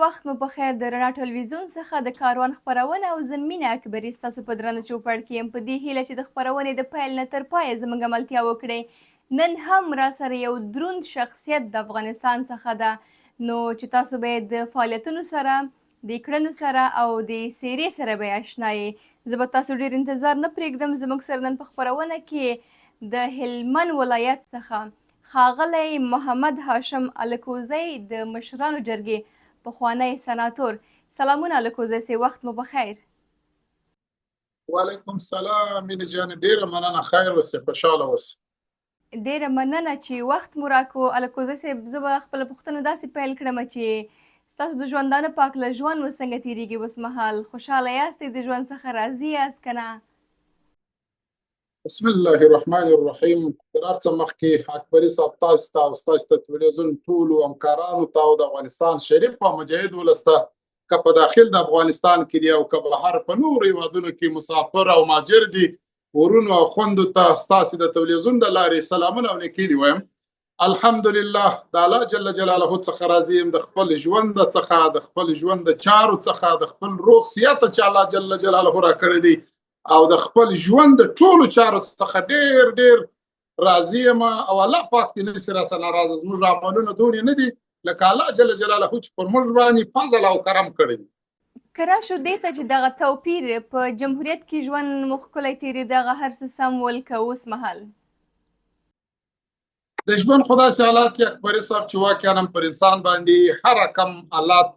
وخت مو په خیر د رڼا ټلویزیون څخه د کاروان خپرونه او زه مینه اکبري ستاسو په درانه چوپړ کې یم په دې هیله چې د خپرونې د پیل نه تر پایه زموږ ملتیا وکړئ. نن هم را سره یو دروند شخصیت د افغانستان څخه ده، نو چې تاسو به د فعالیتونو سره د کړنو سره او د څیرې سره به آشنا یې. زه به تاسو ډېر انتظار نه پرېږدم. زموږ سره نن په خپرونه کې د هلمند ولایت څخه ښاغلی محمد هاشم الکوزی د مشرانو جرګې پخوانی سناتور. سلامونه الکوزی سي، وخت مو بخیر. وعلیکم سلام مینه جان، ډیره مننه، خیر اوسې، خوشحاله اوسې. ډیره مننه چې وخت مو راکړو الکوزی صاحب. زه به خپله پوښتنه داسې پیل کړم چې ستاسو د ژوندانه په هکله ژوند مو څنګه تېرېږي اوس مهال؟ خوشحاله یاستئ؟ د ژوند څخه راضي یاست که نه؟ بسم الله الرحمن الرحیم. تر هر څه مخکې اکبري صاحب تاسو ته او ستاسو د تلویزیون ټولو همکارانو ته او د افغانستان شریف او مجاهد ولس ته، که په داخل د افغانستان کې دي او که بهر په نورو هیوادونو کې مسافر او مهاجر دي، ورونو او خویندو ته ستاسو د تلویزیون د لارې سلامونه او نیکي دي وایم. الحمدلله د الله جل جلاله څخه راضي یم، د خپل ژوند څخه، د خپل ژوند د چارو څخه، د خپل روغ صحت چې الله جل جلاله راکړی دی او د خپل ژوند د ټولو چارو څخه ډیر ډیر راضي یم. او الله پاک دې نشي راسره ناراضه، زموږ عملونه دونې نه دي لکه الله جل جلاله چې پر موږ باندې فضل او کرم کړی دی. که راشو دې ته چې دغه توپیر په جمهوریت کې ژوند مو ښکلی تېرېده، هغه هر څه سم ول که اوس مهال د ژوند خو داسې حالات کې اکبري صاحب چې واقعا هم پر انسان باندې هر رقم حالات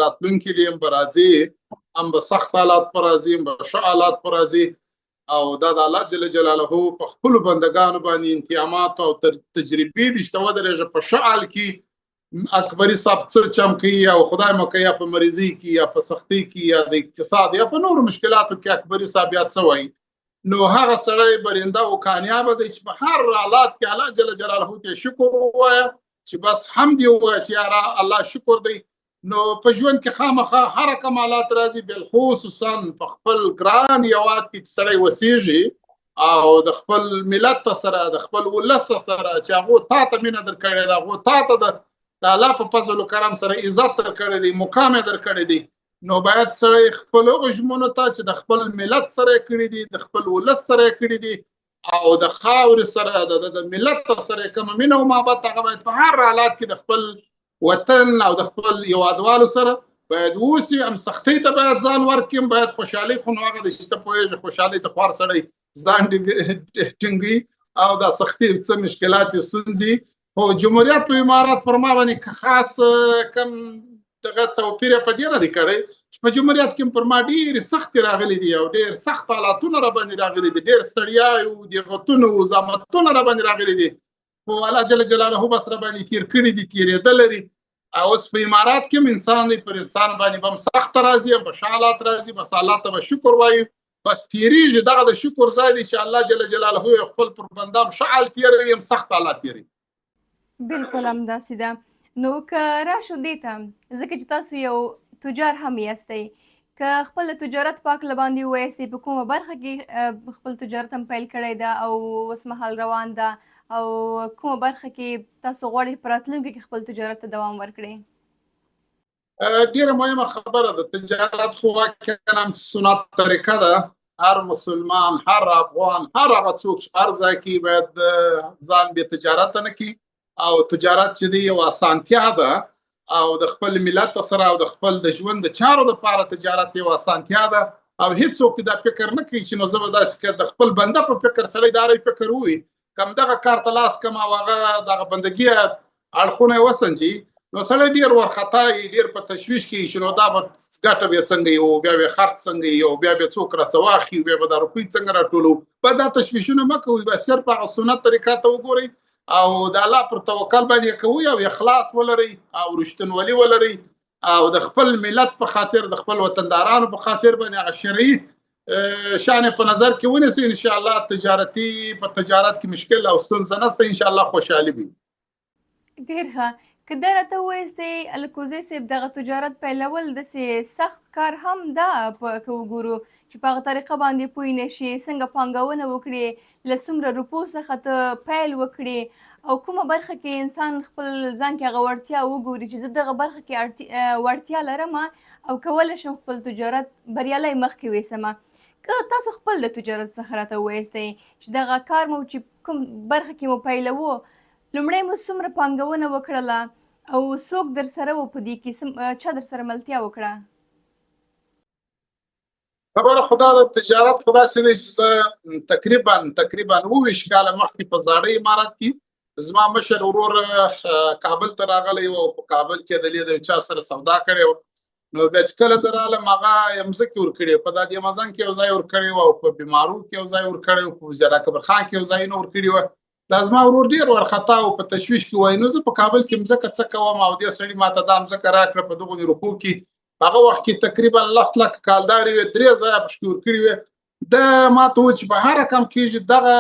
راتلونکي دي، هم به راځي، هم به سخت حالات په راځي، هم به ښه حالات په راځي. او دا د الله جل جلاله په خپلو بندګانو باندې انتقامات او تجربې دي چې ته ودرېږه په ښه حال کې. اکبري صاحب څه چم کوي او خدای مو کوي، یا په مریضۍ کې یا په سختۍ کې یا د اقتصاد یا په نورو مشکلاتو کې اکبري صاحب یا څه وایي، نو هغه سړی برنده او کامیاب دی چې په هر حالات کې الله جل جلاله ته شکر ووایه، چې بس حمد یې ووایه چې یاره الله شکر دی. نو په ژوند کې خامخا هر رقم حالات راځي، بالخصوصا په خپل ګران هېواد کې چې سړی وسیږي او د خپل ملت سره، د خپل ولس سره چې هغو تا ته مینه درکړې ده، هغو تا ته د الله په فضل و کرم سره عزت درکړی دی، مقام یې درکړی دی، نو باید سړی خپل هغو ژمنو ته چې د خپل ملت سره یې کړي دي، د خپل ولس سره یې کړي دي او د خاورې سره د ملت سره یې کومه مینه او محبت، هغه باید په هر حالات کې د خپل وطن او د خپل هېوادوالو سره باید اوسي. هم سختۍ ته باید ځان ورکړي، باید خوشحالي، خو نو هغه د چې ته پوهېږې خوشحالۍ ته خوار سړی ځان ټینګوي او دا سختۍ څه مشکلات یې ستونزې. خو جمهوریت او امارات پر ما باندې خاص کم دغه توپیر په دې نه دی کړی چې په جمهوریت کې پر ما ډېرې سختې راغلي دي او ډېر سخت حالاتونه را باندې راغلي دي، ډېر ستړیاوې او ضغطونه او زحمتونه را باندې راغلي دي، خو الله جل جلاله بس را باندې تېر کړي دي، تېرېدل لري. اوس په امارات کې هم انسان دی، پر انسان باندې به هم سخت راځي، هم په ښه حالات راځي، بس الله ته به شکر وایو، بس تېرېږي. دغه د شکر ځای دی چې الله جل جلاله خپل پر بنده هم ښه حال تېروي، هم سخت حالات تېروي. بالکل همداسې ده. نو که راشو دې ته، ځکه چې تاسو یو تجار هم یاستئ، که خپل د تجارت په هکله باندې ووایاستئ په کومه برخه کې خپل تجارت هم پیل کړی ده او اوس مهال روان ده، او کومه برخه کې تاسو غواړئ په راتلونکي کې خپل تجارت ته دوام ورکړئ؟ ډیره مهمه خبره ده. تجارت خو واقعا هم سنت طریقه ده، هر مسلمان، هر افغان، هر هغه څوک چې هر ځای کې باید ځان بې تجارت نه کړي. او تجارت چې دی یو اسانتیا ده او د خپل ملت سره او د خپل د ژوند د چارو لپاره تجارت یو اسانتیا ده. او هیڅوک دا فکر نه کوي چې نو زه به داسې د خپل بنده په فکر سړی داری فکر ووي، کم دغه کار ته لاس کم او هغه دغه بندګي اړخونه یې وسنجي، نو سړی ډېر وارخطا وي، ډېر په تشویش کې چې نو دا به ګټه بیا څنګه یو، بیا به خرڅ څنګه یو، بیا به څوک راڅه واخلي، بیا به دا روپۍ څنګه راټولو. په دا تشویشونه مه کوئ، بس صرف هغه سنت طریقه ته وګورئ او د الله پر توکل باندې کوئ او اخلاص ولرئ او رښتینولي ولرئ او د خپل ملت په خاطر، د خپل وطندارانو په خاطر باندې هغه شرعي شان په نظر کې ونیسئ. ان شاء الله په تجارت کې مشکل او ستونزه نشته، ان شاء الله خوشحالي وي. ډېر ښه. که دا راته ووایاستئ الکوزی صاحب، دغه تجارت پیلول داسې سخت کار هم ده که وګورو چې په هغه طریقه باندې پوه نه شي څنګه پانګونه وکړي، له څومره روپو څخه ته پیل وکړي او کومه برخه کې انسان خپل ځان کې هغه وړتیا وګوري چې زه دغه برخه کې وړتیا لرم او کولی شم خپل تجارت بریالی مخکې ویسم. که تاسو خپل د تجارت څخه راته ووایستئ چې دغه کار مو چې کوم برخه کې مو پیلوو، لومړی مو څومره پانګونه وکړله او څوک در سره و په دې کې، چا در سره ملتیا وکړه؟ خبره خو دا د تجارت خو داسې دی چې زه تقریبا 29 کاله مخکې په زاړه امارات کې زما مشر ورور کابل ته راغلی و او په کابل کې د یو چا سره سودا کړې وه. نو بیا چې کله زه رالم هغه یې مځکې ورکړې، په دادي مزن کې یو ځای ورکړې وه او په بیمارو کې یو ځای ورکړې وه، په وزیر اکبر خان کې یو ځایونه ورکړي وه. دا زما ورور ډېر وارخطا او په تشویش کې وایي نو زه په کابل کې مځکه څه کوم او دې سړي ماته دا مځکه راکړه په دغو روپو کې. هغه وخت کې تقریبا 1,00,000 کالدارې وې، 3 ځایه پکې ورکړي وې. دا ماته وویل چې په هر رقم کېږي دغه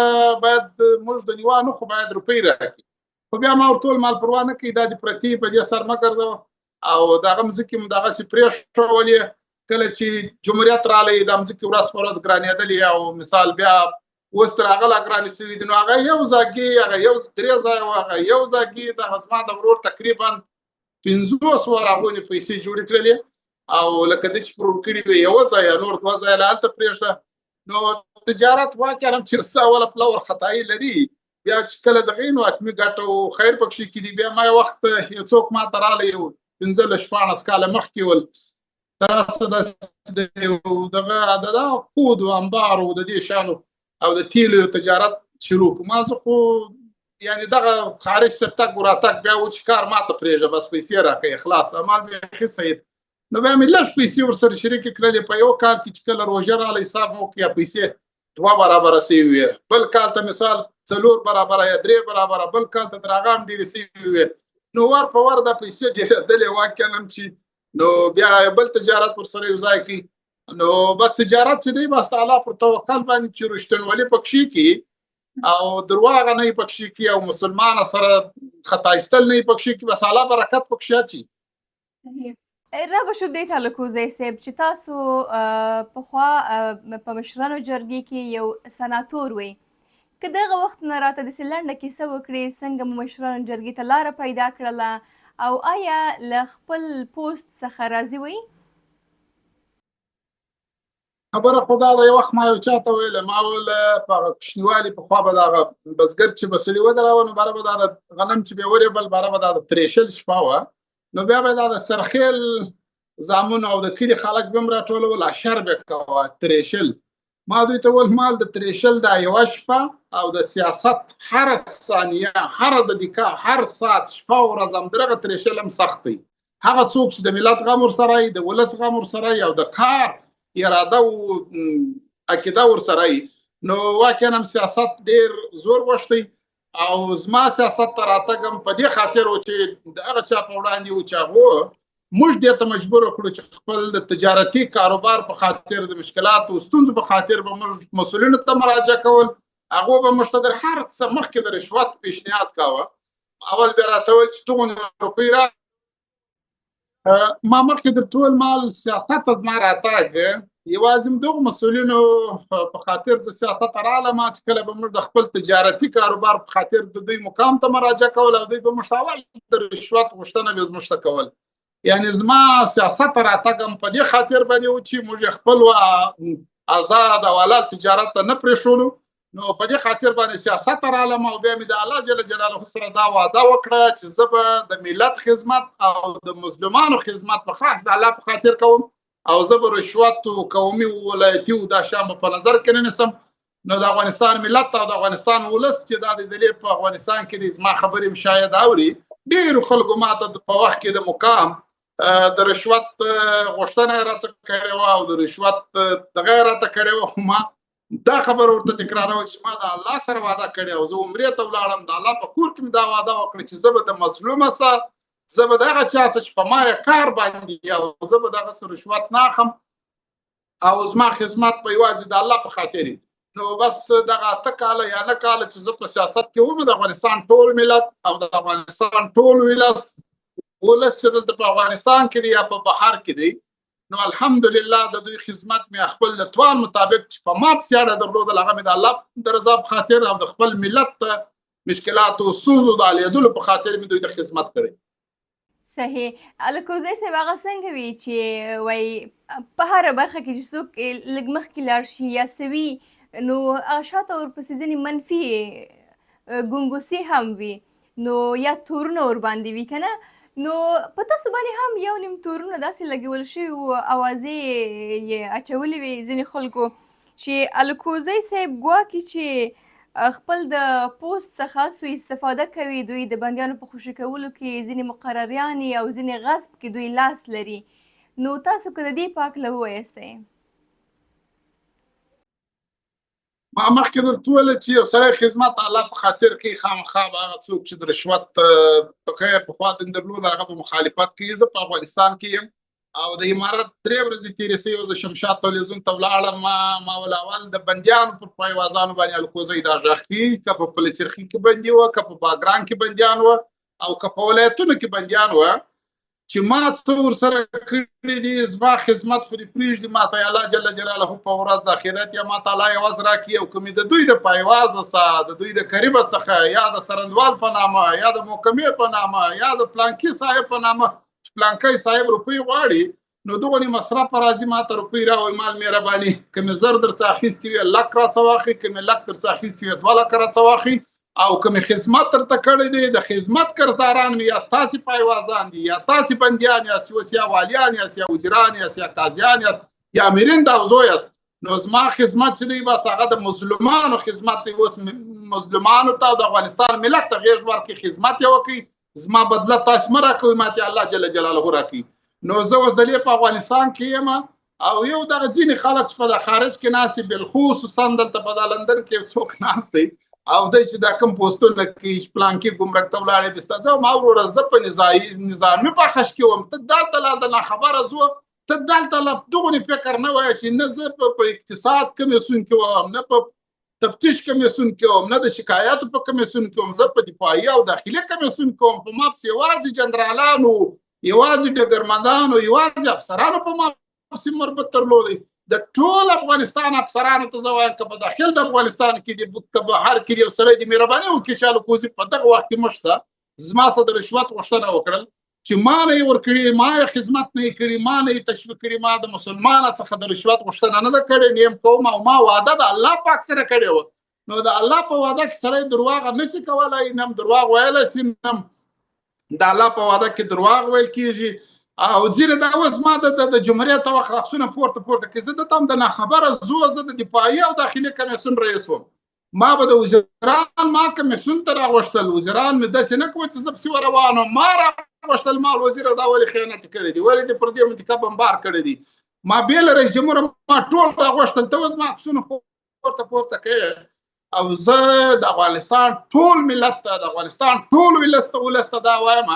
باید موږ د نیوانو خو باید روپۍ راکړي. خو بیا ما ورته وویل مال پروا نه کوي، دا دې پرتې په دې سر مه ګرځوه او دغه مځکې مو دغسې پرېښولې. کله چې جمهوریت رالی دا مځکې ورځ په ورځ ګرانېدلې او مثال بیا اوس تر هغه لا ګرانې شوي دي. نو هغه یو ځاګي هغه یو 3 ځایه وه، هغه یو ځاګي دغه زما د ورور تقریبا 500 غونې پیسې جوړې کړلې او لکه د چې پر ورکړي وي یو ځای نور 2 ځایه له هلته پرېږده. نو تجارت واقعا هم چې څه اوله پله ورخطایي لري، بیا چې کله دغې نو حتمي ګټه او خیر پکښې کېدي. بیا ما یو وخت یو څوک ما ته رالی 15-14 کاله مخکې ول، تراسه داسې دغه د کود و انبار او د دې شیانو او د تیلو یو تجارت شروع کړو. ما زه خو یعنې دغه خارج ته تګ و راتګ بیا و چې کار ما ته پرېږده، بس پیسې راکوي خلاص مال بیخي صحیح. نو بیا مې لږ پیسې ورسره شریکې کړلې. په یو کال کې چې کله روژه رالی حساب مو وکړو، یا پیسې 2 برابره سوي وې، بل کال ته مثال 4 برابره یا 3 برابره، بل کال ته تر هغه هم ډېرې سوي وې. نو ور په ور دا پیسې ډېرېدلې واقعا هم چې نو بیا بل تجارت ورسره یو ځای کړي. نو بس تجارت چې دی بس تعالی پر توکل باندې چې رښتینولي پکښې کړي او درواغ نه یې پکښې کړي او مسلمان سره خطا ایستل نه یې پکښې کړي، بس الله برکت پکښې اچي. را به شو دې ته لکوزی صاحب چې تاسو پخوا په مشرانو جرګې کې یو سناتور وئ، که دغه وخت نه راته داسې لنډه کیسه وکړې څنګه مو مشرانو جرګې ته لاره پیدا کړله او آیا له خپل پوسټ څخه راضي وئ؟ خبره خو دا ده، یو وخت ما یو چا ته ویله، ما ویل په کوچنیوالي پخوا به دغه بزګر چې به سړي ودروه نو باره به دا غنم چې به یې ورېبل باره به دا د ترېشل شپه وه. نو بیا به دا د سرخیل زامن او د کلي خلک به هم راټولول، اشر به کوه ترېشل. ما دوی ته ویل مال د ترېشل دا یوه شپه او د سیاست هره ثانیه هره دقیقه هر ساعت شپه او ورځ همدغه ترېشل هم سخت دی. هغه څوک چې د ملت غم ورسره وي، د ولس غم ورسره وي او د کار اراده او عقیده ورسره وي، نو واقعا هم سیاست ډېر زور غوښتی. او زما سیاست ته راتګ هم په دې خاطر و چې د هغه چا په وړاندې و چې هغو موږ دې ته مجبور کړو چې خپل د تجارتي کاروبار په خاطر د مشکلاتو او ستونزو په خاطر به موږ مسؤلینو ته مراجعه کول. هغو به موږ ته در هر څه مخکې د رشوت پیشنهاد کوه. اول بیا راته ویل چې دغو روپۍ را ما مخکې درته وویل مال سیاست ته زما راتګ یوازې همدغو مسؤلینو په خاطر زه سیاست ته رالم چې کله به موږ د خپل تجارتي کاروبار په خاطر د دوی مقام ته مراجعه کول او دوی به موږ ته اول د رشوت غوښتنه به موږ ته کول. یعنې زما سیاست ته راتګ هم په دې خاطر باندې و چې موږ خپل آزاد او حلال تجارت ته نه پرېښولو. نو په دې خاطر باندې سیاست ته رالم او بیا مې د الله جل جلاله سره دا وعده وکړه چې زه به د ملت خدمت او د مظلومانو خدمت په خاص د الله په خاطر کوم او زه به رشوت او قومي او ولایتي او دا شیان به په نظر کې نه نیسم. نو د افغانستان ملت او د افغانستان ولس چې دا د دلې په افغانستان کې د زما خبرې شاید اوري، ډېرو خلکو ما ته په وخت کې د مقام د رشوت غوښتنه یې راڅخه کړې وه او د رشوت دغه یې راته کړې وه. خو ما دا خبر ورته تکراروه چې ما د الله سره وعده کړې او زه عمرې ته ولاړم، د الله په کور کې مې دا وعده وکړه چې زه به د مظلومه سره زه به د هغه چا څه چې په ما یې کار باندې او زه به د هغه څه رشوت نه اخلم او زما خدمت به یوازې د الله په خاطر وي. نو بس دغه 8 کاله یا 9 کاله چې زه په سیاست کې وم، د افغانستان ټول ملت او د افغانستان ټول ولس چې دلته په افغانستان کې دی یا په بهر کې دی، نو الحمدلله د دوی خدمت مې خپل د توان مطابق چې په ما پسې اړه درلودل هغه مې د الله د رضا په خاطر او د خپل ملت ته مشکلاتو او ستونزو د حلیدلو په خاطر مې دوی ته خدمت کړی. صحیح. الکوزی صاحب هغه څنګه وي چې وایي په هره برخه کې چې څوک لږ مخکې لاړ شي یا څه وي نو هغه شاته ورپسې ځینې منفي ګونګوسې هم وي نو یا تورونه ورباندې وي که نه. نو په تاسو باندې هم یو نیم تورونه داسې لګول شوي وو اوازې یې اچولې وې ځینې خلکو چې الکوزی صاحب ګواکې چې خپل د پوست څخه سوء استفاده کوي دوی د بندیانو په خوشي کولو کې ځینې مقرریانې او ځینې غصب کې دوی لاس لري. نو تاسو که د دې په هکله ووایستی. ما مخکې درته وویل چې یو سړی خدمت الله په خاطر کوي خامخا به هغه څوک چې د رشوت پخوا درلود هغه په مخالفت کوي. زه په افغانستان کې یم او د امارت 3 ورځې تېرې شوې وه. زه شمشاد تلویزیون ته ولاړم. ما اول د بندیانو پر پایوازانو باندې الکوزی دا غږ کړي که په پلچرخي کې بندي وه که په باګرام کې بندیان وه او که په ولایتونو کې بندیان وه چې ما څه ورسره کړي دي. زما خدمت خو دې پرېږدي ما ته الله جل جلاله په ورځ د آخرت یا ما ته الله عوض راکړي او که مې د دوی د پایوازه څخه د دوی د قریبه څخه یا د سرندوال په نامه یا د محکمې په نامه یا د پلانکي صاحب په نامه چې پلانکی صاحب روپۍ غواړي نو دغه مصرف راځي ما ته روپۍ راوړي مال مهرباني که مې زر درڅه اخیستې وي لک راڅه واخلي که مې لک درڅه اخیستې وي 2 لکه راڅه واخلي او که مې خدمت درته کړی دی د خدمت کرداران مې یا ستاسې پایوازان دي یا تاسې بندیان یاست اوس یا والیان یاست یا وزیران یاست یا قاضیان یاست یا امیرین د حوزو یاست نو زما خدمت چې دی بس هغه د مظلومانو خدمت دی. اوس مظلومانو ته د افغانستان ملت ته غېږ ورکړي خدمت یې وکړي زما بدله تاسې مه راکوئ ما ته الله جل جلاله راکړي. نو زه اوس د دې په افغانستان کې یم او یو دغه ځینې خلک چې په خارج کې ناست دي بالخصوصا دلته په لندن کې څوک ناست دی او دی چې دا کوم پوسټونه کوي چې پلانکي ګمرک ته ولاړې بسته زه ما وروره زه په نظامي بخش کې وم ته دلته لا د ناخبره زو ته دلته لا دغونې فکر نه وایه چې نه زه په اقتصاد کمیسیون کې وم نه په تفتیش کمیسیون کې وم نه د شکایاتو په کمیسیون کې وم زه په دفاعي او داخلي کمیسیون کې وم. په ما پسې یوازې جنرالانو یوازې ډګرمندانو یوازې افسرانو په ما پسې مربوط درلودی. د ټول افغانستان افسرانو ته زه وایم که په داخل د افغانستان کې دي که بهر کې دي یو سړی د مهرباني وکړي چې الکوزي په دغه وخت کې مړ شته زما څخه د رشوت غوښتنه وکړل چې ما نه یې ورکړي ما یې خدمت نه یې کړي ما نه یې تشویق کړي ما د مسلمان څخه د رشوت غوښتنه نه ده کړې نه یم کوم او ما وعده د الله پاک سره کړې وه. نو د الله په وعده کې سړی درواغ نشي کولی نه هم درواغ ویلی شي نه هم د الله په وعده کې درواغ ویل کېږي. او ځینې دا اوس ما د جمهوریت وخت رقصونه پورته کوي زه دلته هم د ناخبره زه د دفاعي او داخلي کمیسیون رئیس وم. ما به د وزیران ما کمیسیون ته راغوښتل وزیران مې داسې نه کوي چې زه پسې ور روان وم ما راغوښتل ما وزیر دا ولې خیانت کړی دی ولې دې پر دې منطقه بمبار کړی دی ما بېله رئیس جمهور ما ټول راغوښتل ته اوس ما عکسونه پورته کوي او زه د افغانستان ټول ملت ته د افغانستان ټول ولس ته دا وایم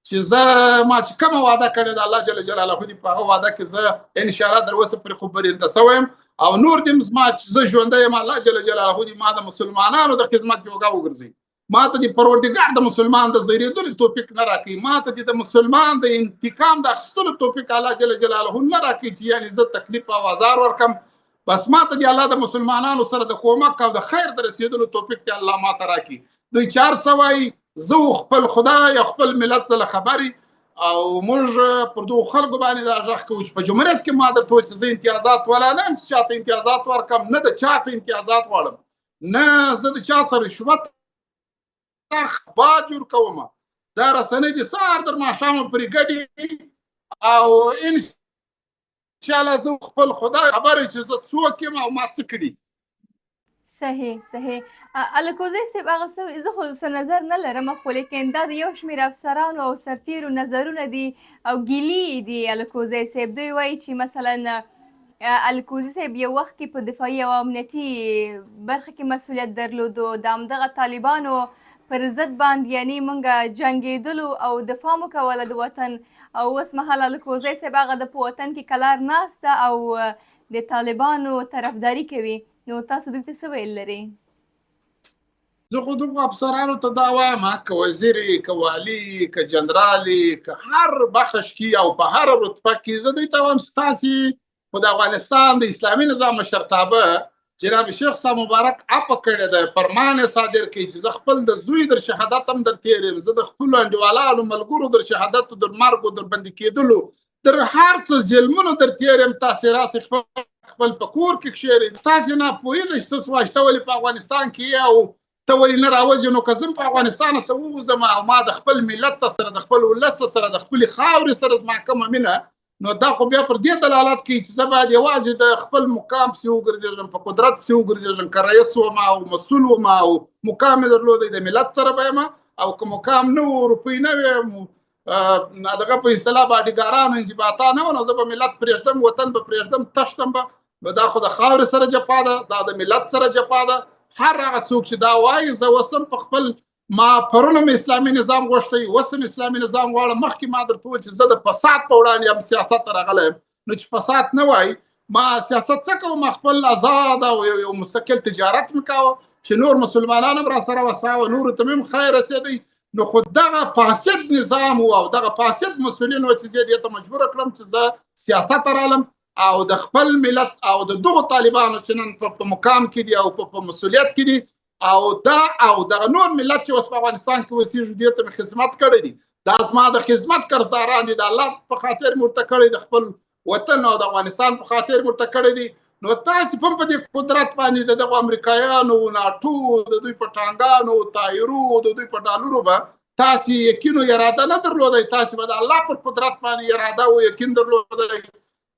چې زه ما چې کومه وعده کړې ده الله جل جلاله دې په هغه وعده کې زه انشاءالله در اوسه پرې خو برنده شوی یم او نور دې زما چې زه ژوندی یم الله جل جلاله دې ما د مسلمانانو د خدمت جوګه وګرځي ما ته د پروردګار د مسلمان د زیږېدلو توفیق نه راکړي ما ته د مسلمان د انتقام د اخیستلو توفیق الله جل جلاله نه راکړي چې یعنې زه تکلیف او آزار ورکم. بس ما ته د الله د مسلمانانو سره د کومک او د خیر د رسېدلو توفیق ته الله ما ته راکړي. دوی چار څه وایي زه خپل خدای خپل ملت سره خبري او موږ پر دغو خلکو باندې دا غږ کوو چې په جمهوریت کې ما درته وویل چې زه امتیازات والا نه یم چې چاته امتیازات ورکړم نه د چا څه امتیازات غواړم نه زه د چا سره رشوت اخبار جوړ کوم. دا رسنۍ دي سهار تر ماښامه پرې ګډي او انشاءالله زه خپل خدای خبر چې زه څوک یم او ما څه کړي. صحیح. الکوزی صاحب هغه څه زه خو څه نظر نه لرم خو لیکن دا د یو شمېر افسرانو او سرتیرو نظرونه دي او ګیلې دي الکوزی صاحب دوی وایي چې مثلا الکوزی صاحب یو وخت کې په دفاعي او امنیتي برخه کې مسؤلیت درلودو د همدغه طالبانو پر ضد باندې یعنې موږ جنګېدلو او دفاع مو کوله د وطن او اوس مهال الکوزی صاحب هغه د په وطن کې کلار ناسته او د طالبانو طرفداري کوي. نو تاسو دوی ته څه ویل لرئ؟ زه خو دغو افسرانو ته دا وایم که وزیري که والي که جنرالي که هر بخش کې او په هر رتبه کې زه دوی ته وایم ستاسې خو د افغانستان د اسلامي نظام مشرتابه جناب شیخ صاحب مبارک اپه کړې ده فرمان صادر کوي چې زه خپل د زوی در شهادت هم در تیر یم زه د خپلو انډیوالانو ملګرو در شهادت در مرګ در بندي کېدلو در هر څه ظلمونو در تیر یم تاسې راسې خپل په کور کې کښېرئ تاسې نه پوهېږئ چې تاسو واشته ولې په افغانستان کې او ته ولې نه راوځې نو که زه په افغانستان څخه ووځم او ما د خپل ملت سره د خپل ولس سره د خپلې خاورې سره زما کومه مینه نو دا خو بیا پر دې دلالت کوي چې زه باید یوازې د خپل مقام پسې وګرځېږم په قدرت پسې وګرځېږم که رئیس وم او مسؤل وم او مقام مې درلودی د ملت سره به یم او که مقام نه و روپۍ نه وې دغه په اصطلاح باډیګارانو انضباطا نه و نو زه به ملت پرېږدم وطن به پرېږدم تښتم به دا خو د خاورې سره جفا ده دا د ملت سره جفا ده هر هغه څوک چې دا وایي زه اوس هم په خپل ما پرون هم اسلامي نظام غوښتی اوس هم اسلامي نظام غواړم مخکې ما درته وویل چې زه د فساد په وړاندې هم سیاست ته راغلی یم نو چې فساد نه وای ما سیاست څه کوم خپل آزاد او یو مستقل تجارت مې کاوه چې نور مسلمانان هم راسره وساوه نورو ته هم خیر رسېدی نو خو دغه فاسد نظام او دغه فاسد مسؤلین و چې زه دې ته مجبوره کړم چې زه سیاست ته رالم او د خپل ملت او د دغو طالبانو چې نن په مقام کې دي او په مسؤلیت کې دي او دا او د نور ملت چې اوس په افغانستان کې اوسېږي دې ته مې خدمت کړی دي دا زما د خدمت قرضداران دي د الله په خاطر مې ورته کړی د خپل وطن او د افغانستان په خاطر مې ورته کړی دي نو تاسې هم په دې قدرت باندې د دغو امریکایانو ناټو د دوی په ټانګانو تایرو د دوی په ډالرو به تاسې یقین او اراده نه درلودی تاسې به د الله پر قدرت باندې اراده او یقین درلودی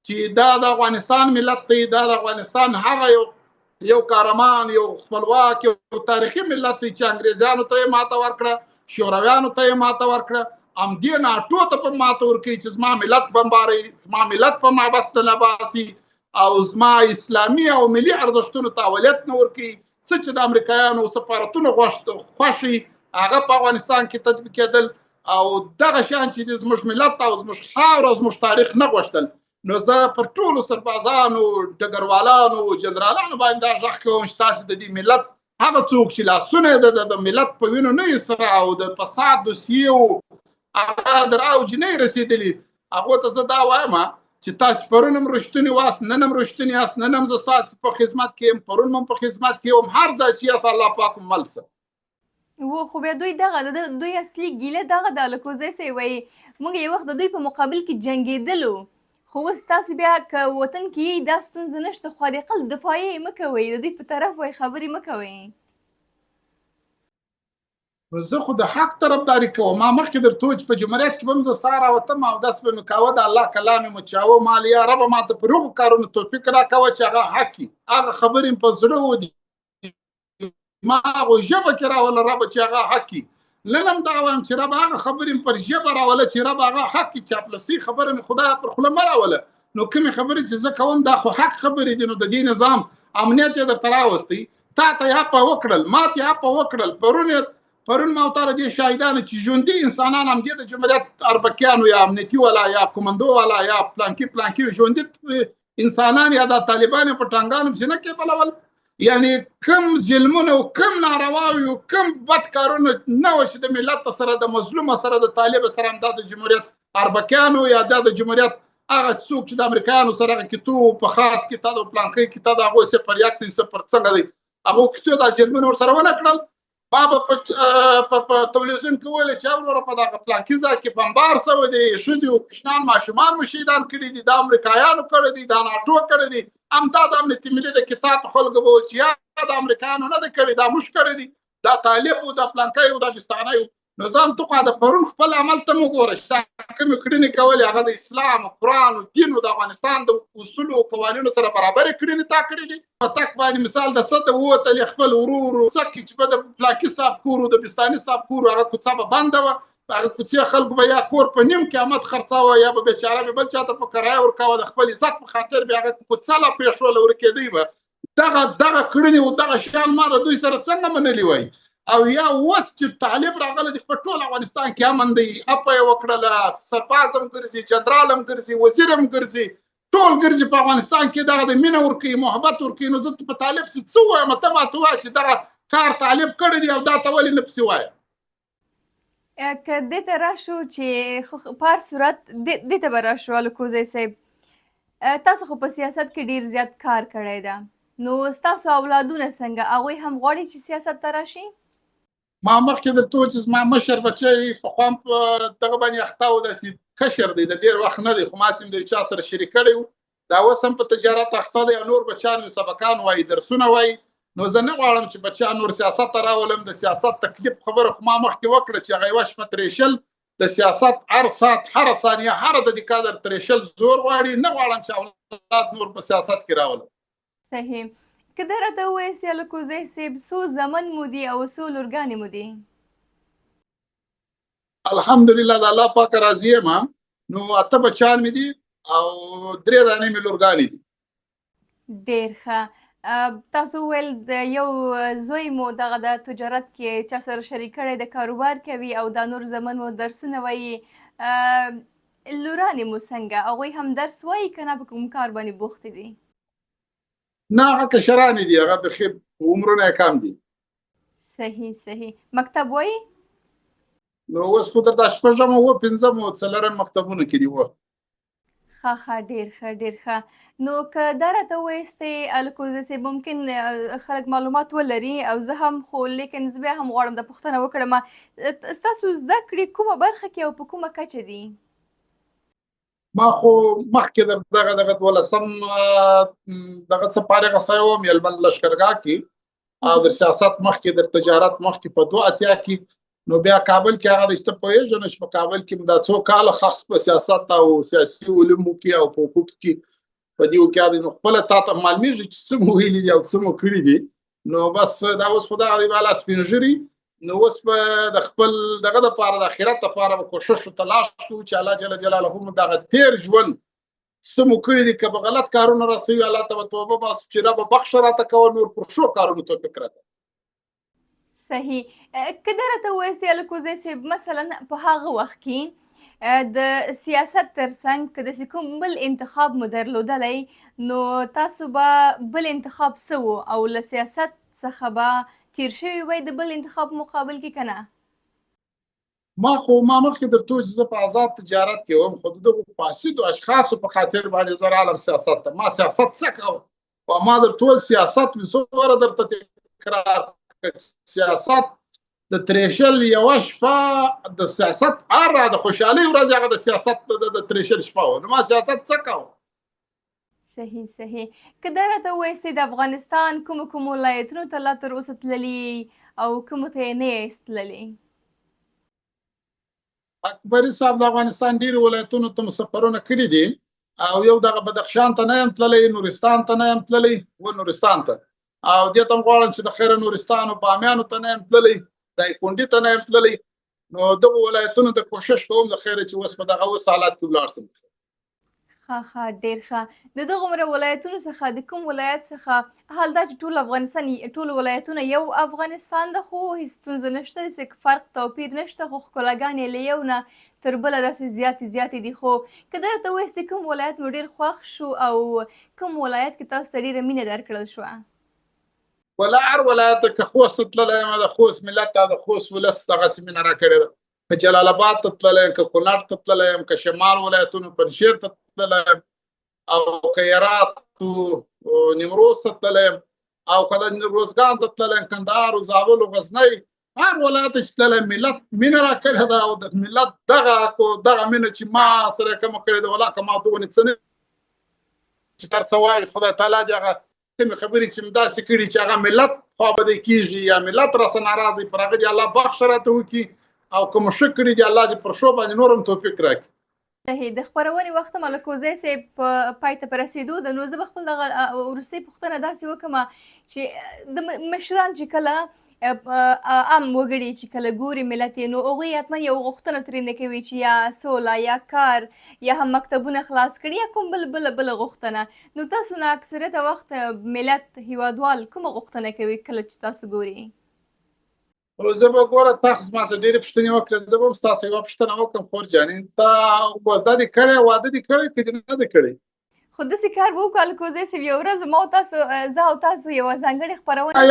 چې دا د افغانستان ملت دی دا د افغانستان هغه یو کارمان یو خپلواک یو تاریخي ملت دی چې انګریزانو ته یې ماته ورکړه شورویانو ته یې ماته ورکړه همدې ناټو ته په ماته ورکوي چې زما ملت بمباري زما ملت په مابسته نه باسي او زما اسلامي او ملي ارزښتونو ته اولیت نه ورکوي څه چې د امریکایانو سفارتونو خوښي هغه په افغانستان کې تطبیق کېدل او دغه شیان چې زموږ ملت او زموږ خاوره او زموږ تاریخ نه غوښتل نو زه پر ټولو سربازانو ډګروالانو جنرالانو باندې دا غږ کوم چې تاسې د دې ملت هغه څوک چې لاسونه د ملت په وینو نه ایسره او د فساد دوسیې هغه در اوج نه رسېدلي هغو ته زه دا وایم چې تاسو پرون هم رښتوني واست نن هم رښتوني یاست نن هم زه ستاسو په خدمت کې یم پرون هم په خدمت کې یم هر ځای چې یاست الله پاک مل څه و خو بیا دوی دغه دوی اصلي ګیله دغه د الکوزی سي وایي موږ یو وخت د دوی په مقابل کې جنګېدلو خو اوس تاسو بیا که وطن کې یې دا ستونزه نشته خو د اقل دفاع یې مه کوئ د دوی په طرف وایي خبرې مه کوئ زه خو د حق طرفداري کوم ما مخکې درته وویل چې په جمهوریت کې به هم زه سهار راوتم اودس به مې کاوه د الله کلام یې مچاوه ما یا ربه ماته پر هغو کارونو توفیق راکوه چې هغه حق وي هغه خبرې مې په زړه ودي ما هغو ژبه کې راوله ربه چې هغه حق وي نن هم دا وایم چې ربه هغه خبرې مې پر ژبه راوله چې ربه هغه حق وي چاپلوسي خبره مې خدای پر خوله مه راوله نو کومې خبرې چې زه کوم دا خو حق خبرې دي نو د دې نظام امنیت یې درته راوستی تا ته یې اپه وکړل ما ته یې اپه وکړل پرون ما ورته دې شاهدانو چې ژوندي انسانان هم دې د جمهوریت اربکیانو یا امنیتي والا یا کومندو والا یا پلانکي ژوندي انسانان یا د طالبانو په ټانګانو پسې نه کېبلول یعنی کم ظلمونه او کم نارواوي او کم بد کارونه نه و چې د ملت سره د مظلوم سره د طالب سره هم د جمهوریت اربکیانو یا د جمهوریت هغه څوک چې د امریکایانو سره کې په خاص کې تا د پلانکي کې تا د هغو سفر یک دی سفر څنګه دی هغو کې د ظلمونه ورسره ونه کړل بابا په تلویزیون کې ویل چې وروره په دغه پلانکي ځای کې بمبار شوی دی ښځې او کوچنیان ماشومان مو شهیدان کړي دي دا امریکایانو کړی دي دا ناټو کړی دي همدا د امنیت ملي د کتاب خلکو به ویل چې یا د امریکایانو نه دی کړی دا موږ کړی دي دا طالب و دا پلانکی و دا بستانی و نظام تو د پرون خپل عمل ته مو ګوره چې کومې کړنې کولې هغه د اسلام قرآن او دین او د افغانستان د اصولو او قوانینو سره برابرې کړنې تا کړې دي په تک باندې مثال د څه ته ووتلې خپل ورور څکې چې په د پلاکي صاحب کور د بستاني صاحب کور هغه کوڅه به بنده وه هغه کوڅې خلکو به یا کور په نیم قیامت خرڅاوه یا به بیچاره به بل چاته په کرایه ورکوه د خپل عزت په خاطر به هغه کوڅه لا پرېښوله ورکېدی به دغه کړنې او دغه شیان ما د دوی سره څنګه منلي وای او یا اوس چې طالب راغلی دی په ټول افغانستان کې امن دی اپه یې وکړله سرباز هم ګرځي جنرال هم ګرځي وزیر هم ګرځي ټول ګرځي په افغانستان کې دغه د مینه ورکوي محبت ورکوي نو زه په طالب څه وایم ته ماته وایه چې دغه کار طالب کړی دی او دا ته ولې نه پسې وایه. که دې ته راشو چې خو په هر صورت دې ته به راشو الکوزی صاحب، تاسو خو په سیاست کې ډیر زیات کار کړی ده، نو ستاسو اولادونه څنګه هغوی هم غواړي چې سیاست ته راشي؟ ما مخکې درته وویل چې زما مشر بچی پخوا په دغه باندې اخته و، داسې کشر دی، د ډېر وخت نه دی، خو ما هسې د یو چا سره شریک کړی و، دا اوس هم په تجارت اخته دی او نور بچیان مې سبقان وایي، درسونه وایي. نو زه نه غواړم چې بچیان نور سیاست ته راولم. د سیاست تکلیف خبره خو ما مخکې وکړه چې هغه یوه شپه ترېشل د سیاست هر ساعت هره ثانیه هره دقیقه در ترېشل زور غواړي. نه غواړم چې اولاد نور په سیاست کې راولم. صحیح. که ده راته ووایاست الکوزی صاحب څو زمن مو دي او څو لورګانې مو دي؟ الحمدلله د الله پاک راضي یم. نو 8 بچیان مې دي او 3 دانې مې لورګانې دي. ډیر ښه. تاسو وویل د یو زوی مو دغه د تجارت کې چا سره شریک کړی د کاروبار کوي او دا نور زمن مو درسونه وایي، لورانې مو څنګه؟ هغوی هم درس وایي که نه په کوم کار باندې بوختې دي؟ نه هغه کشرانې دي، هغه بیخي عمرونه یې کم دي. صحیح صحیح. مکتب وایي؟ نو اوس خو درته 6 و 5 و 4 مکتبونه کې دي و. ښه ډیر ښه ډیر ښه. نو که دا راته ووایستې الکوزی صاحب، ممکن خلک معلومات ولري او زه هم، خو لیکن زه بیا هم غواړم د پوښتنه وکړم، ستاسو زده کړې کومه برخه کې او په کومه کچه دي؟ ما خو مخکې دغه 12 دغه څه فارغه سوی وم یلبل لشکرګاه کې، او د سیاست مخکې د تجارت مخکې په 2 کې. نو بیا کابل کې هغه د پوهېږم چې په کابل کې دا 2 کاله خاص په سیاست او سیاسي علومو کې او په حقوقو کې په دې کې نو خپله تا ته معلومېږي چې څه مو ویلي دي او څه مو کړي دي. نو بس دا اوس خو دغه دی بالا سپین ږیري. نو اوس په د خپل دغه دپاره د آخرت دپاره به کوښښ وتلاش کوو چې الله جل جلاله مو دغه تېر ژوند څه مو کړي دي، که به غلط کارونه راسوي الله ته به توبه باسو چې ربه بخښه راته کوه، نور پر ښو کارونو توفیق راته. صحیح. که ده راته ووایستې الکوزی صاحب، مثلا په هغه وخت کې د سیاست ترڅنګ که داسې کوم بل انتخاب مو درلودلی، نو تاسو به بل انتخاب څه و او له سیاست څخه به تیر شوي وی د بل انتخاب مقابل کې که نه؟ ما مخکې درته وویل چې زه په آزاد تجارت کې وم، خو د دغو فاسدو اشخاصو په خاطر باندې زه رالم سیاست ته. ما سیاست څه کوم؟ او ما درته وویل سیاست مې څو واره درته تکرار کړ، سیاست د ترېشل یوه شپه د سیاست هر د خوشحالۍ ورځ هغه د سیاست د ترېشل شپه وه. نو ما سیاست څه کوم؟ صحیح صحیح. که دا راته ووایستې د افغانستان کومو ولایتونو ته لا تر اوسه تللي او کومو ته یې نه یاست تللي؟ اکبري صاحب د افغانستان ډېرو ولایتونو ته مو سفرونه کړي دي، او یو دغه بدخشان ته نه یم تللی، نورستان ته نه یم تللی، و نورستان ته، او دې ته هم غواړم چې د خیره نورستان او بامیانو ته نه یم تللی، دایکنډي ته نه یم تللی. نو دغو ولایتونو ته کوښښ کوم د خیره چې اوس په دغه اوس حالات کې ولاړ شم. ښه ډیر ښه. د دغومره ولایتونو څخه د کوم ولایت څخه حال دا چې ټول افغانستان ټول ولایتونه یو افغانستان ده، خو هېڅ ستونزه نشته، هېڅ فرق توپیر نشته، خو ښکلاګانې له یو نه تر بله داسې زیاتې دي. خو که دا راته ووایستې کوم ولایت مو ډېر خوښ شو او کوم ولایت کې تاسو ته ډېره مینه درکړل شوه؟ ولا هر ولایت که خوست ته تللی یم، د خوست ملت او د خوست ولس دغسې مینه راکړې ده. که جلال آباد ته تللی یم، که کونړ ته تللی یم، که شمال ولایتونو پنجشیر ته تللی یم، او که هرات نیمروز ته تللی یم، او که د روزګان ته تللی یم، کندهار و زابل و غزنی، هر ولایت چې تللی ملت مینه راکړې ده. او د ملت دغه مینه چې ما سره کومه کړې ده، والله که ما ته ونې څه نه چې هر څه وایي خدای تعالی دې هغه کومې خبرې چې مې داسې کړي چې هغه ملت خوابدی کېږي یا ملت راسه ناراضي، پر هغه دې الله بخښه راته وکړي، او کوم ښه کړي دي الله دې پر ښو باندې نور هم توفیق راکړي. صحیح. د خپرونې وخت هم الکوزی صاحب په پای ته په رسېدو ده، نو زه به خپل دغه وروستۍ پوښتنه داسې وکړم چې د مشران چې کله عام وګړي چې کله ګوري ملت یې، نو هغوی حتما یو غوښتنه ترېنه کوي چې یا سوله یا کار یا هم مکتبونه خلاص کړي یا کوم بله غوښتنه. نو تاسو نه اکثریته وخت ملت هیوادوال کومه غوښتنه کوي کله چې تاسو ګوري؟ زه به ګوره تاسو زما څخه ډېرې پوښتنې وکړې، زه به هم ستا څخه یوه پوښتنه وکړم خور جانې، تا کوزده دې کړی، واده دې کړی که دې نه دې کړی؟ خو داسې کار به وکړو الکوزی صاحب یوه ورځ ما او تاسو زه او تاسو یوه ځانګړې خپرونه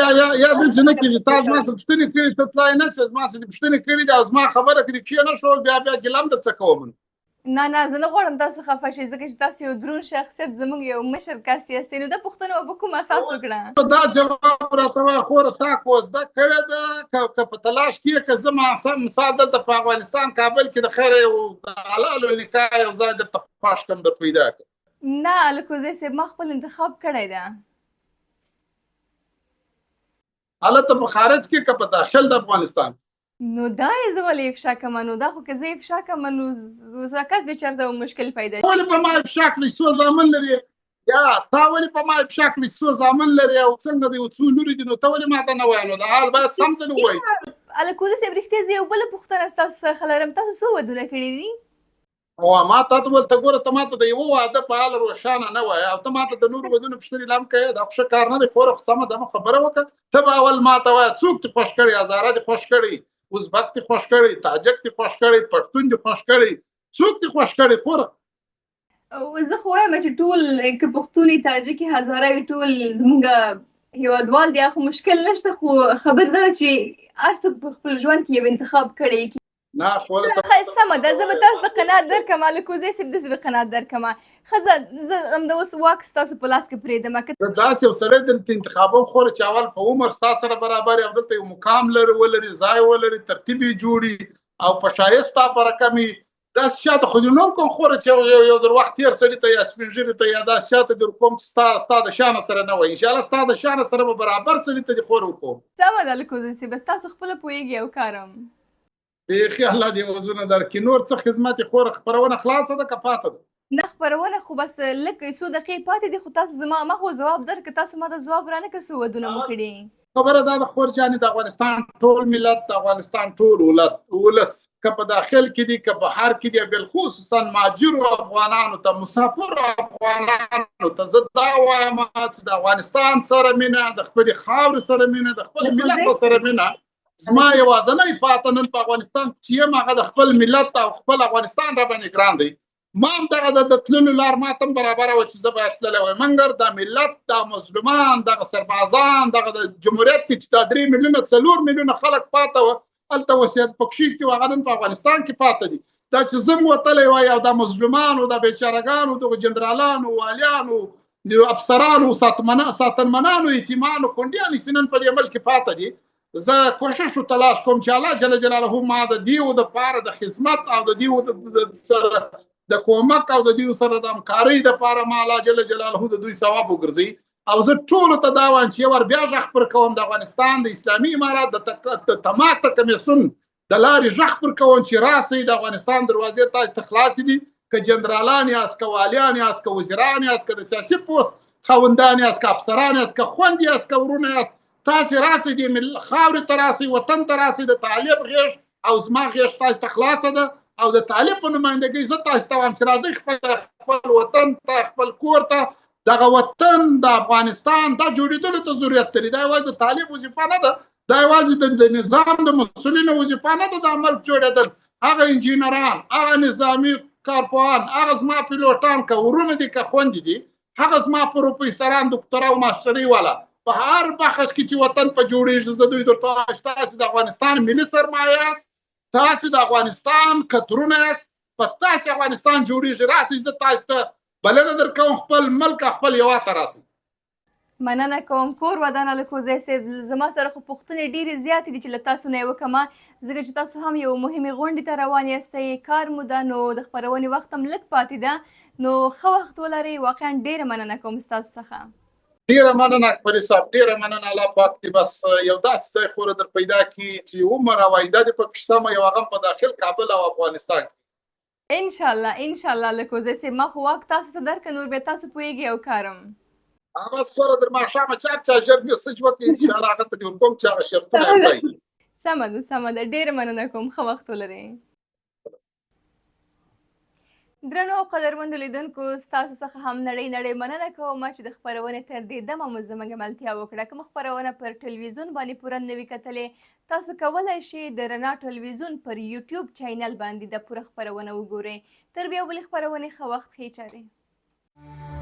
یا داسې نه کېږي تا زما څه پوښتنې کړي ته تلای نه شې زما څه دې پوښتنې کړي دي او زما خبره کې دې کښېنه بیا ګیله هم درڅه کوم نه زه نه غواړم تاسو خفه شئ ځکه چې تاسو یو دروند شخصیت زموږ یو مشر کس یاستئ نو دا پوښتنه به په کوم اساس وکړه دا جواب راته وایه خوره تا کو زده کړې ده که په تلاش کې که زه مثال دلته په افغانستان کابل کې د خیره یو د حلالو نکاح یو ځای درته خوښ کړم در پیدا کړم نه الکوزی صاحب ما خپل انتخاب کړی ده هلته په خارج کې که په داخل د افغانستان نو دا یې زه ولې افشا کړم نو دا خو که زه افشا کړم نو زکات به چېرته مشکل پیدا شي ولې په ما افشا کړئ څو زامن لري یا تا ولې په ما افشا کړئ څو زامن لري او څنګه دی او څو لوري دي نو ته ولې ماته نه وایې نو دا حال باید سم ځل ووایي الکوزی صاحب رښتیا زه یو بله پوښتنه ستاسو څخه لرم تاسو څو ودونه کړي دي او ما ته ول ته ګوره ته ماته د یوه واده په حال روښانه نه وایې او ته ماته د نورو ودونو پوښتنې لا هم کوې دا خو ښه کار نه دی خور خو سمه ده خبره وکړه ته به اول ماته وایه څوک دې خوښ کړي هزاره دې خوښ کړي ازبک دې خوښ کړي تاجک دې خوښ کړي پښتون دې خوښ کړي څوک دې خوښ کړي خوره زه خو وایم چې ټول که پښتون تاجکي هزاره وي ټول زموږ هیوادوال دي خو مشکل نشته خو خبر ده چې هر څوک په خپل ژوند کې یو انتخاب کړی نه خوره سمه ده زه به تاسو د قناعت درکړم الکوزی صاحب داسې به قناعت درکړم ښه زه همدا اوس واک ستاسو په لاس کې پرېږدم زه داسې یو سړی درته انتخابوم خوره چې اول په عمر ستا سره برابر او دلته یو مقام ولري ځای ولري ترتیب یې جوړي او په ښایست ستا په رقم وي داسې چاته خو دې نوم کوم خوره چې یو در وخت تېر سړي ته یا سپین ږیري ته یا داسې چاته در کوم چې ستا د شانه سره نه وایي انشاءالله ستا د شانه سره به برابر سړي ته دې خوره وکړم سمه ده الکوزی صاحب تاسو خپله پوهېږئ او کارم بیخي الله دې وزونه درکړي نور څه خدمت یې خوره خپرونه خلاصه ده که پاته ده نه خپرونه خو بس لږ څو دقیقې پاتې دي خو تاسو ما خو ځواب درکړه تاسو ماته ځواب رانه کړه څو ودونه مو کړي خبره دا د خور جانې د افغانستان ټول ملت د افغانستان ټول ولس که په داخل کې دي که بهر کې دي بالخصوصا مهاجرو افغانانو ته مسافرو افغانانو ته زه دا وایم چې د افغانستان سره مینه د خپلې خاورې سره مینه د خپل ملت سره مینه زما یوازنی پاته نن په افغانستان چې یم هغه د خپل ملت او خپل افغانستان را باندې ګران دی ما هم دغه د تللو لار ما ته هم برابره وه چې زه باید تللی وای مګر دا ملت دا مظلومان دغه سربازان دغه د جمهوریت کې چې دا 3 میلیونه 4 میلیونه خلک پاته وه هلته وصیت پکښې کې هغه نن په افغانستان کې پاته دي دا چې زه م وتلی وای او دا مظلومانو دا بیچارهګانو دغه جنرالانو والیانو د افسرانو ساتنمنانو یتیمانو کونډیانو چې نن په دې ملک کې پاته دي زه کوشش و تلاش کوم چې الله جل جلاله ما د دیو د پاره د خدمت او د دیو سره د کومک او د دیو سره د همکارۍ د پاره ما الله جل جلاله د دوی ثواب وګرځي او زه ټولو ته دا وایم چې یو ور بیا غږ پر کوم د افغانستان د اسلامي امارات د تماس ته کمیسیون د لارې غږ پر کوم چې راسئ د افغانستان دروازې تاسو ته خلاصې دي که جنرالان یاست که والیان یاست که وزیران یاست که د سیاسي پوست خاوندان یاست که افسران یاست که خویندې یاست که ورونه یاست تاسې راسئ د خاورې ته راسئ وطن ته راسئ د طالب غېږ او زما غېږ تاسو ته خلاصه ده او د طالب په نمایندګۍ زه تاسو ته وایم چې راځئ خپل وطن ته خپل کور ته دغه وطن د افغانستان دا جوړېدلو ته ضرورت لري دا یوازې د طالب وظیفه نه ده دا یوازې د نظام د مسؤلینو وظیفه نه ده د ملک جوړېدل هغه انجینران هغه نظامي کارپوهان هغه زما پیلوټان که ورونه دي که خویندې دي هغه زما پروفیسران دکترا او ماسټرۍ والا په هر بخش کې چې وطن په جوړېږي زه دوی درته وایم چې تاسې د افغانستان ملي سرمایه یاست تاسې د افغانستان کترونه یاست په تاسې افغانستان جوړېږي راسئ زه تاسو ته بلنه درکوم خپل ملک خپل هېواد ته راسئ مننه کوم کور ودان الکوزی صاحب زما سره خو پوښتنې ډېرې زیاتې دي چې له تاسو نه یې وکړم ځکه چې تاسو هم یو مهمې غونډې ته روان یاستئ کار مو ده نو د خپرونې وخت هم لږ پاتې ده نو ښه وخت ولرئ واقعا ډېره مننه کوم ستاسو څخه ډیره مننه اکبري صاحب ډیره مننه الله پاک دې بس یو داسې ځای خوره در پیدا کړي چې عمر او آینده دې پکې سمه یو هغه په داخل کابل او افغانستان انشاءالله الکوزی صاحب ما خو واک تاسو ته درکړه نور بیا تاسو پوهېږئ او کارم هغه سره در ماښامه چا ژر میسج وکړي انشاءالله هغه ته دې ورکوم چې هغه شرطونه یې وایي سمه ده ډېره مننه کوم ښه وخت ولرئ درنو او قدرمندو لیدونکو ستاسو څخه هم نړۍ مننه کوم چې د خپرونې تر دې دمه مو زموږ ملتیا وکړه کوم خپرونه پر ټلویزیون باندې پوره نه وي کتلې تاسو کولی شئ د رڼا ټلویزیون پر یوټیوب چینل باندې د پوره خپرونه وګورئ تر بیا بلې خپرونې ښه وخت ښې چارې